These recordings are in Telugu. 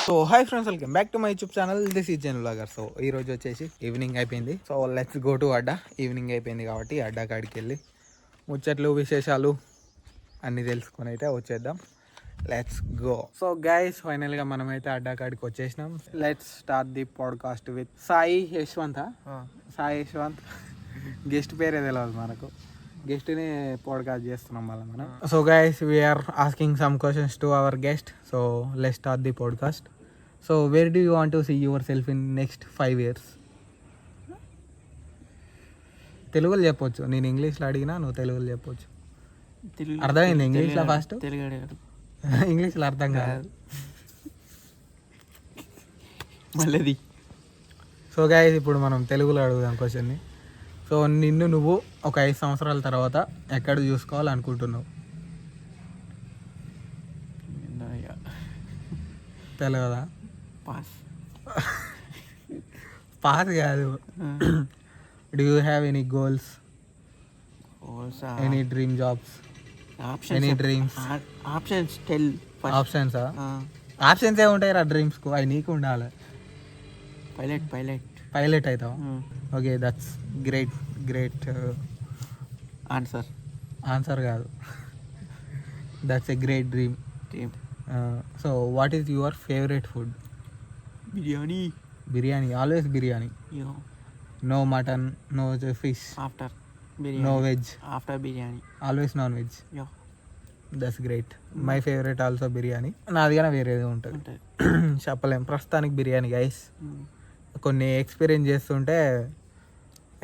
So hi friends, welcome back to my YouTube channel. This is Jan vlogger. So ఈ రోజు వచ్చేసి ఈవినింగ్ అయిపోయింది. So let's go to Adda. Evening అయిపోయింది కాబట్టి అడ్డా కాడికి వెళ్ళి ముచ్చట్లు విశేషాలు అన్నీ తెలుసుకొని అయితే వచ్చేద్దాం. Let's go. సో గైస్, ఫైనల్గా మనమైతే అడ్డా కాడికి వచ్చేసినాం. Let's start the podcast with Sai Yashwant. Sai Yashwant guest పేరే తెలియదు మనకు. గెస్ట్ని పాడ్కాస్ట్ చేస్తున్నాం మళ్ళీ మనం. So guys, we are asking some questions to our guest. So let's start the podcast. So where do you want to see yourself in next 5 years? తెలుగులో చెప్పొచ్చు. నేను ఇంగ్లీష్లో అడిగినా, నువ్వు తెలుగులో చెప్పొచ్చు. అర్థమైంది ఇంగ్లీష్లో? ఫస్ట్ ఇంగ్లీష్లో అర్థం కాదు మళ్ళీ. సో గైస్, ఇప్పుడు మనం తెలుగులో అడుగుదాం క్వశ్చన్ని. సో నిన్ను నువ్వు ఒక 5 సంవత్సరాల తర్వాత ఎక్కడ చూసుకోవాలనుకుంటున్నావు? తెలియదా? పాస్ కాదు. Do you have any goals, any dream jobs, any dreams? ఆప్షన్సా? ఆప్షన్స్ ఏముంటాయి రా డ్రీమ్స్కు? అవి నీకు ఉండాలి. పైలట్ అవుతావా? ఓకే, దట్స్ గ్రేట్ ఆన్సర్ కాదు. That's a great dream. So what is your favourite food? Biryani. Always biryani. No mutton, no fish, no veg. Always non veg. That's great. My favourite also biryani. నాది కానీ వేరేది ఉంటుంది. చెప్పలేం ప్రస్తుతానికి బిర్యానీ గైస్. కొన్ని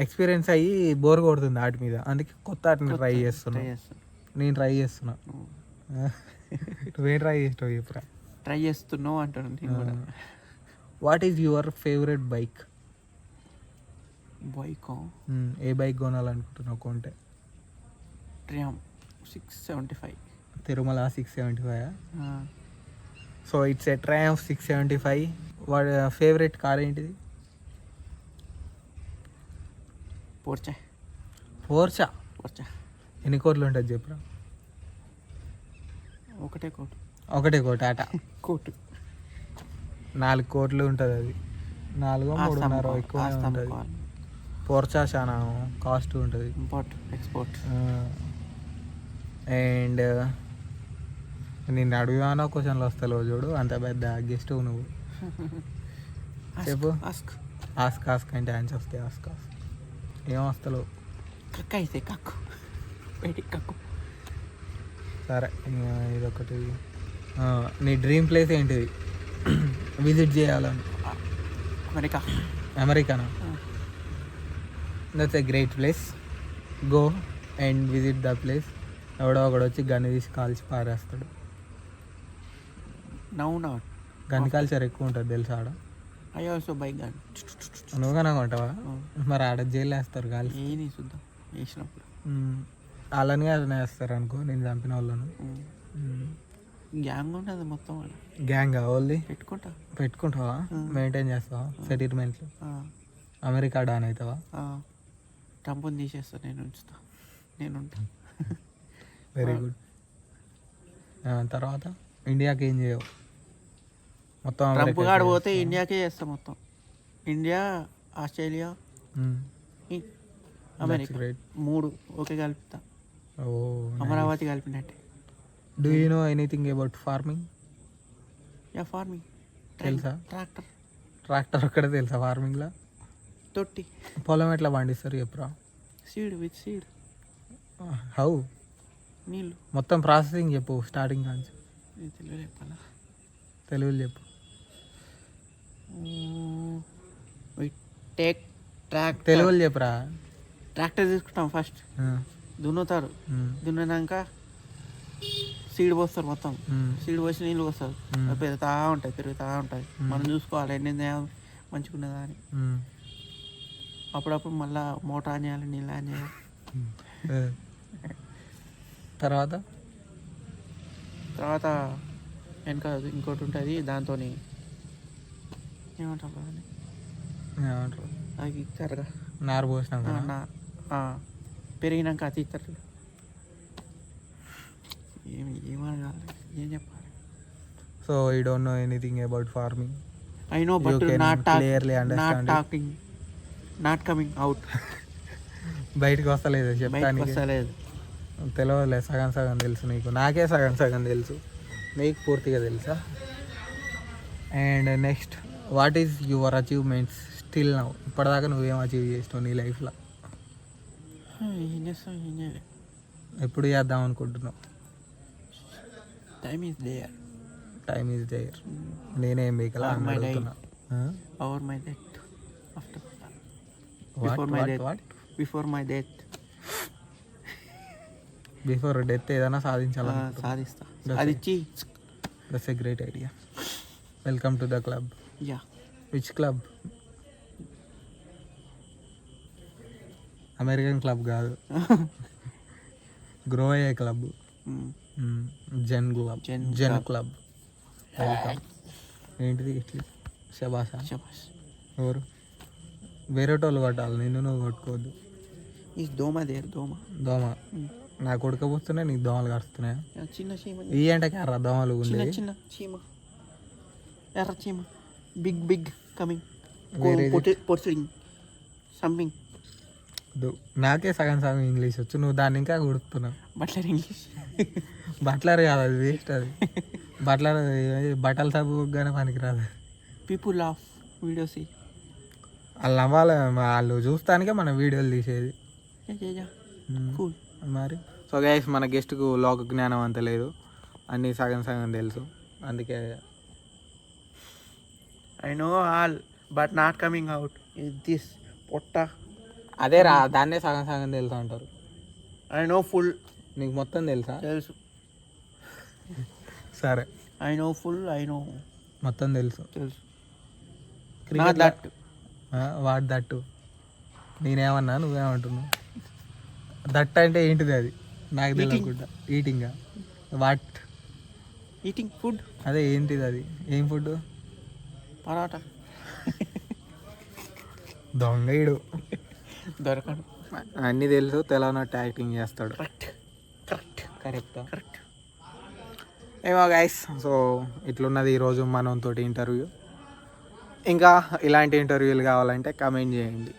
ఎక్స్పీరియన్స్ అయ్యి బోర్ కొడుతుంది వాటి మీద, అందుకే కొత్త వాటిని ట్రై చేస్తున్నా. నేను ట్రై చేస్తున్నా. నువ్వేం ట్రై చేస్తావు చెప్పరా? ట్రై చేస్తున్నావు అంటాను. What is your favourite bike? ఏ బైక్ కొనాలనుకుంటున్నావు? కొంటే Triumph 675. Tirumala 675. So it's a Triumph 675. వాడి ఫేవరెట్ కార్ ఏంటిది? పోర్చా. ఎన్ని కోట్లు ఉంటుంది చెప్పురా? ఒకటే కోటి అట. 4 కోట్లు ఉంటుంది అది. 4-3.5 ఎక్కువ ఉంటుంది. పోర్చా చాలా కాస్ట్ ఉంటుంది. ఎక్స్పోర్ట్. అండ్ నేను అడుగుదానో క్వశ్చన్లు వస్తావు చూడు, అంత పెద్ద గెస్ట్ నువ్వు. చెప్పు. ఆస్క్ అంటే ఆన్సర్ వస్తాయి. ఆస్క్ ఏం వస్తలో సరే. ఇదొకటి. నీ డ్రీమ్ ప్లేస్ ఏంటిది విజిట్ చేయాలని? అమెరికానా? That's a great place. Go and visit the place. ఎవడో ఒకడు వచ్చి గన్ను తీసి కాల్చి పారేస్తాడు. గన్ కల్చర్ ఎక్కువ ఉంటుంది తెలుసా ఆడ? నువ్వు కన్నా కొంటావా? మరి ఆడ జైలు వేస్తారు కాల్చి. వాళ్ళని అట్లా వేస్తారు అనుకో, నేను చంపిన వాళ్ళను. గ్యాంగ్ ఉంటుంది మొత్తం. గ్యాంగ్ ఓన్లీ పెట్టుకుంటావా? మెయింటైన్ చేస్తావా సెటిల్మెంట్లు? అమెరికా డాన్ అవుతావా? ట్రంప్ని తీసేస్తా, నేను ఉంటా. Very good. తర్వాత ఇండియాకి ఏం చేయవు? మొత్తం ట్రంప్ కాడ పోతే ఇండియాకే చేస్తా. మొత్తం ఇండియా, ఆస్ట్రేలియా, అమెరికా 3 ఓకే కలుపుతా. అమరావతి కలిపినట్టే. Do you know anything about farming? తెలుసా? ట్రాక్టర్ ఒక్కడే తెలుసా ఫార్మింగ్లో? తొట్టి. పొలం ఎట్లా పండిస్తారు చెప్పురా? సీడ్. హౌ? నీళ్ళు. మొత్తం ప్రాసెసింగ్ చెప్పు స్టార్టింగ్ నుంచి. తెలుగులో చెప్పు. తెలుగులో చెప్పురా. ట్రాక్టర్ తీసుకుంటాం, ఫస్ట్ దున్నుతారు. దున్నినాక సీడ్ పోస్తారు. మొత్తం సీడ్ పోసి నీళ్ళు పోస్తారు. పెరుగుతా ఉంటుంది. మనం చూసుకోవాలి ఎన్ని మంచిగా ఉన్నదా అని. అప్పుడప్పుడు మళ్ళీ మోటార్ ఆన్ చేయాలి, నీళ్ళు ఆన్ చేయాలి. తర్వాత వెనక ఇంకోటి ఉంటుంది, దాంతో ఏమంటారు అది ఇస్తారుగా, నారు పోసినాక పెరిగినాక అది ఇస్తారు. ఏమనగాలి, ఏం చెప్పాలి? So you don't know anything about farming. I know, You but can not clearly not understand it. talking, not coming out. బయటకు వస్తలేదు బయటకు చెప్తానికి. వస్తలేదు. తెలియదులే, సగం సగం తెలుసు నీకు, నాకే సగం సగం తెలుసు, నీకు పూర్తిగా తెలుసా. And next, what is your achievements still now? ఇప్పటిదాకా నువ్వేం అచీవ్ చేసినావు నీ లైఫ్లో? ఏం చేస్తాం, ఏం చేయలేదు. ఎప్పుడు చేద్దాం అనుకుంటున్నావు? Time is there. Time is there. నేనేం మీకలా Or my అడుగుతున్నా. Or my death. After. What Before my what death. What Before my death. Before death ఏదైనా సాధించాలని? సాధిస్తా. That's అది it. ఇచ్చి. That's a great idea. Welcome to the club. Yeah. Which club? American club కాదు, గ్రో అయ్యే club. Zen club. Zen zen Club. Club. Welcome. ఏంటిది ఇట్లా శబాసా? శబాష్. ఎవరు? వేరేటోళ్ళు కొట్టాలి, నిన్ను నువ్వు కొట్టుకోవద్దు. ఈ దోమ దేర్ దోమ. దోమ నాకు ఉడకపోతున్నాయి, నీకు దోమలు కరుస్తున్నాయా? చిన్న చీమ. ఈ ఎంటకి అర్ర దోమలు చిన్న ఉండేవి. చిన్న చీమ. ఎర్ర చీమ. Big big coming. Where is పొర్సింగ్ సంథింగ్. నాకే సగం సగం ఇంగ్లీష్ వచ్చు, నువ్వు దాన్ని ఇంకా ఉడుకుతున్నావు. Butler English. బట్లర్ కాదు, అది వేస్ట్. అది బట్లర్ బట్టల సబ్బు కానీ పనికిరాదు. People of video see. వాళ్ళు నవ్వాలి, వాళ్ళు చూస్తానికే మన వీడియోలు తీసేది. కూల్. మరి సో గైస్, మన గెస్ట్కు లోక జ్ఞానం అంత లేదు, అన్నీ సగం సగం తెలుసు, అందుకే I know all but not coming out is this పొట్ట. అదే రా, దాన్నే సగం సగం తెలుసు అంటారు. I know full. నీకు మొత్తం తెలుసా? తెలుసు. సరే, I know full. I know మొత్తం తెలుసు. తెలుసు. Cricket that. What that? నేనేమన్నా, నువ్వేమంటున్నావు? దట్ అంటే ఏంటిది? అది నాకు తెలియకుండా. ఈటింగా? వాట్? Eating food. అదే ఏంటిది అది? ఏం ఫుడ్? పరాటా. దొంగయుడు. దొరకడు. అన్నీ తెలుసు, తెలవనట్టు యాక్టింగ్ చేస్తాడు. కరెక్ట్. కరెక్ట్. కరెక్టా? కరెక్ట్. ఏమో గైస్, సో ఇట్లున్నది ఈరోజు మనతోటి ఇంటర్వ్యూ. ఇంకా ఇలాంటి ఇంటర్వ్యూలు కావాలంటే కమెంట్ చేయండి,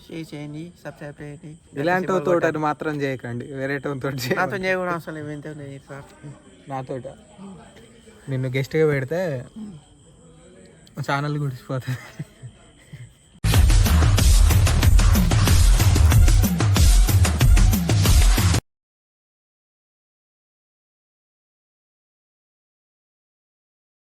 షేర్ చేయండి, సబ్స్క్రైబ్ చేయండి. ఇలాంటి తోటని మాత్రం చేయకండి, వేరే తోటి నాతో చేయకూడదు అసలు. ఇవంతా సార్ నాతోట నిన్ను గెస్ట్గా పెడితే ఛానల్ గుడిచిపోతుంది.